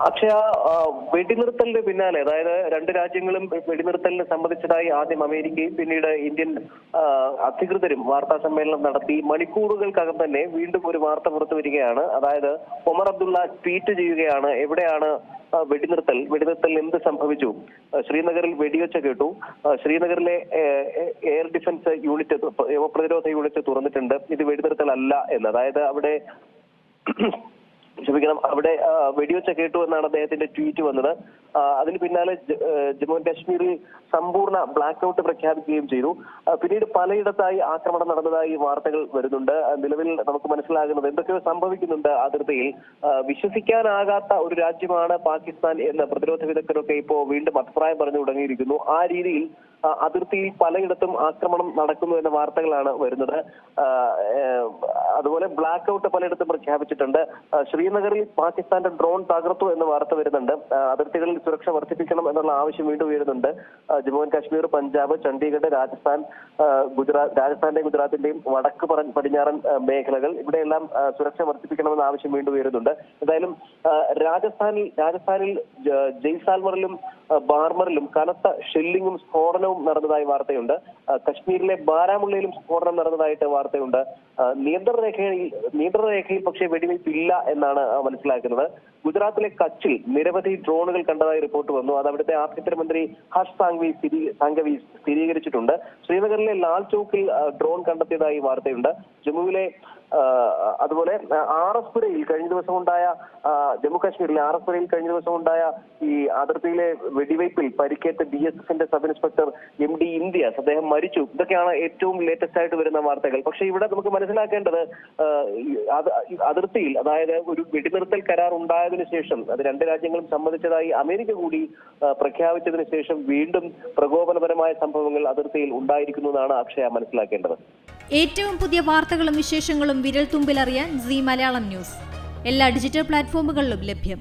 അക്ഷയ, വെടിനിർത്തലിന് പിന്നാലെ, അതായത് രണ്ട് രാജ്യങ്ങളും വെടിനിർത്തലിനെ സംബന്ധിച്ചതായി ആദ്യം അമേരിക്കയും പിന്നീട് ഇന്ത്യൻ അധികൃതരും വാർത്താ സമ്മേളനം നടത്തി മണിക്കൂറുകൾക്കകം തന്നെ വീണ്ടും ഒരു വാർത്ത പുറത്തു വരികയാണ്. അതായത് ഒമർ അബ്ദുള്ള ട്വീറ്റ് ചെയ്യുകയാണ്, എവിടെയാണ് വെടിനിർത്തൽ എന്ത് സംഭവിച്ചു? ശ്രീനഗറിൽ വെടിവെച്ച കേട്ടു. ശ്രീനഗറിലെ എയർ ഡിഫൻസ് യൂണിറ്റ്, പ്രതിരോധ യൂണിറ്റ് തുറന്നിട്ടുണ്ട്. ഇത് വെടിനിർത്തൽ അല്ല എന്ന്. അതായത് അവിടെ വെടിവെച്ച കേട്ടു എന്നാണ് അദ്ദേഹത്തിന്റെ ട്വീറ്റ് വന്നത്. അതിന് പിന്നാലെ ജമ്മു ആൻഡ് കാശ്മീരിൽ സമ്പൂർണ്ണ ബ്ലാക്ക് ഔട്ട് പ്രഖ്യാപിക്കുകയും ചെയ്തു. പിന്നീട് പലയിടത്തായി ആക്രമണം നടന്നതായി വാർത്തകൾ വരുന്നുണ്ട്. നിലവിൽ നമുക്ക് മനസ്സിലാകുന്നത് എന്തൊക്കെയോ സംഭവിക്കുന്നുണ്ട് അതിർത്തിയിൽ. വിശ്വസിക്കാനാകാത്ത ഒരു രാജ്യമാണ് പാകിസ്ഥാൻ എന്ന് പ്രതിരോധ വിദഗ്ധരൊക്കെ ഇപ്പോൾ വീണ്ടും അഭിപ്രായം പറഞ്ഞു തുടങ്ങിയിരിക്കുന്നു. ആ രീതിയിൽ അതിർത്തിയിൽ പലയിടത്തും ആക്രമണം നടക്കുന്നു എന്ന വാർത്തകളാണ് വരുന്നത്. അതുപോലെ ബ്ലാക്ക് ഔട്ട് പലയിടത്തും പ്രഖ്യാപിച്ചിട്ടുണ്ട്. ശ്രീനഗറിൽ പാകിസ്ഥാന്റെ ഡ്രോൺ തകർത്തു എന്ന വാർത്ത വരുന്നുണ്ട്. അതിർത്തികളിൽ സുരക്ഷ വർദ്ധിപ്പിക്കണം എന്നുള്ള ആവശ്യം വീണ്ടും ഉയരുന്നുണ്ട്. ജമ്മു ആൻഡ് കാശ്മീർ, പഞ്ചാബ്, ചണ്ഡീഗഡ്, രാജസ്ഥാന്റെയും ഗുജറാത്തിന്റെയും വടക്ക് പടിഞ്ഞാറൻ മേഖലകൾ, ഇവിടെയെല്ലാം സുരക്ഷ വർദ്ധിപ്പിക്കണമെന്ന ആവശ്യം വീണ്ടും ഉയരുന്നുണ്ട്. എന്തായാലും രാജസ്ഥാനിൽ ജയ്സാൽമറിലും ബാർമറിലും കനത്ത ഷെല്ലിങ്ങും സ്ഫോടനവും നടന്നതായി വാർത്തയുണ്ട്. കശ്മീരിലെ ബാരാമുള്ളയിലും സ്ഫോടനം നടന്നതായിട്ട് വാർത്തയുണ്ട്. നിയന്ത്രണരേഖയിൽ പക്ഷേ വെടിവയ്പ്പില്ല എന്നാണ് മനസ്സിലാക്കുന്നത്. ഗുജറാത്തിലെ കച്ചിൽ നിരവധി ഡ്രോണുകൾ കണ്ടതായി റിപ്പോർട്ട് വന്നു. അത് അവിടുത്തെ ആഭ്യന്തരമന്ത്രി ഹർഷ് സാംഘവി സ്ഥിരീകരിച്ചിട്ടുണ്ട്. ശ്രീനഗറിലെ ലാൽ ചൌക്കിൽ ഡ്രോൺ കണ്ടെത്തിയതായി വാർത്തയുണ്ട്. ജമ്മുവിലെ അതുപോലെ ആർഎസ്പുരയിൽ കഴിഞ്ഞ ദിവസം ഉണ്ടായ, ജമ്മു കാശ്മീരിലെ ആർഎസ്പുരയിൽ കഴിഞ്ഞ ദിവസം ഉണ്ടായ ഈ അതിർത്തിയിലെ വെടിവയ്പിൽ പരിക്കേറ്റ BSFന്റെ സബ് ഇൻസ്പെക്ടർ MD ഇംതിയാസ്, അദ്ദേഹം മരിച്ചു. ഇതൊക്കെയാണ് ഏറ്റവും ലേറ്റസ്റ്റ് ആയിട്ട് വരുന്ന വാർത്തകൾ. പക്ഷേ ഇവിടെ നമുക്ക് മനസ്സിലാക്കേണ്ടത് അതിർത്തിയിൽ, അതായത് ഒരു വെടിനിർത്തൽ കരാർ ഉണ്ടായതിനു ശേഷം, അത് രണ്ട് രാജ്യങ്ങളും സമ്മതിച്ചതായി അമേരിക്ക കൂടി പ്രഖ്യാപിച്ചതിന് ശേഷം വീണ്ടും പ്രകോപനപരമായ സംഭവങ്ങൾ അതിർത്തിയിൽ ഉണ്ടായിരിക്കുന്നു എന്നാണ് അക്ഷയ മനസ്സിലാക്കേണ്ടത്. ഏറ്റവും പുതിയ വാർത്തകളും വിശേഷങ്ങളും വിരൽ തുമ്പിലറിയാൻ സീ മലയാളം ന്യൂസ് എല്ലാ ഡിജിറ്റൽ പ്ലാറ്റ്ഫോമുകളിലും ലഭ്യം.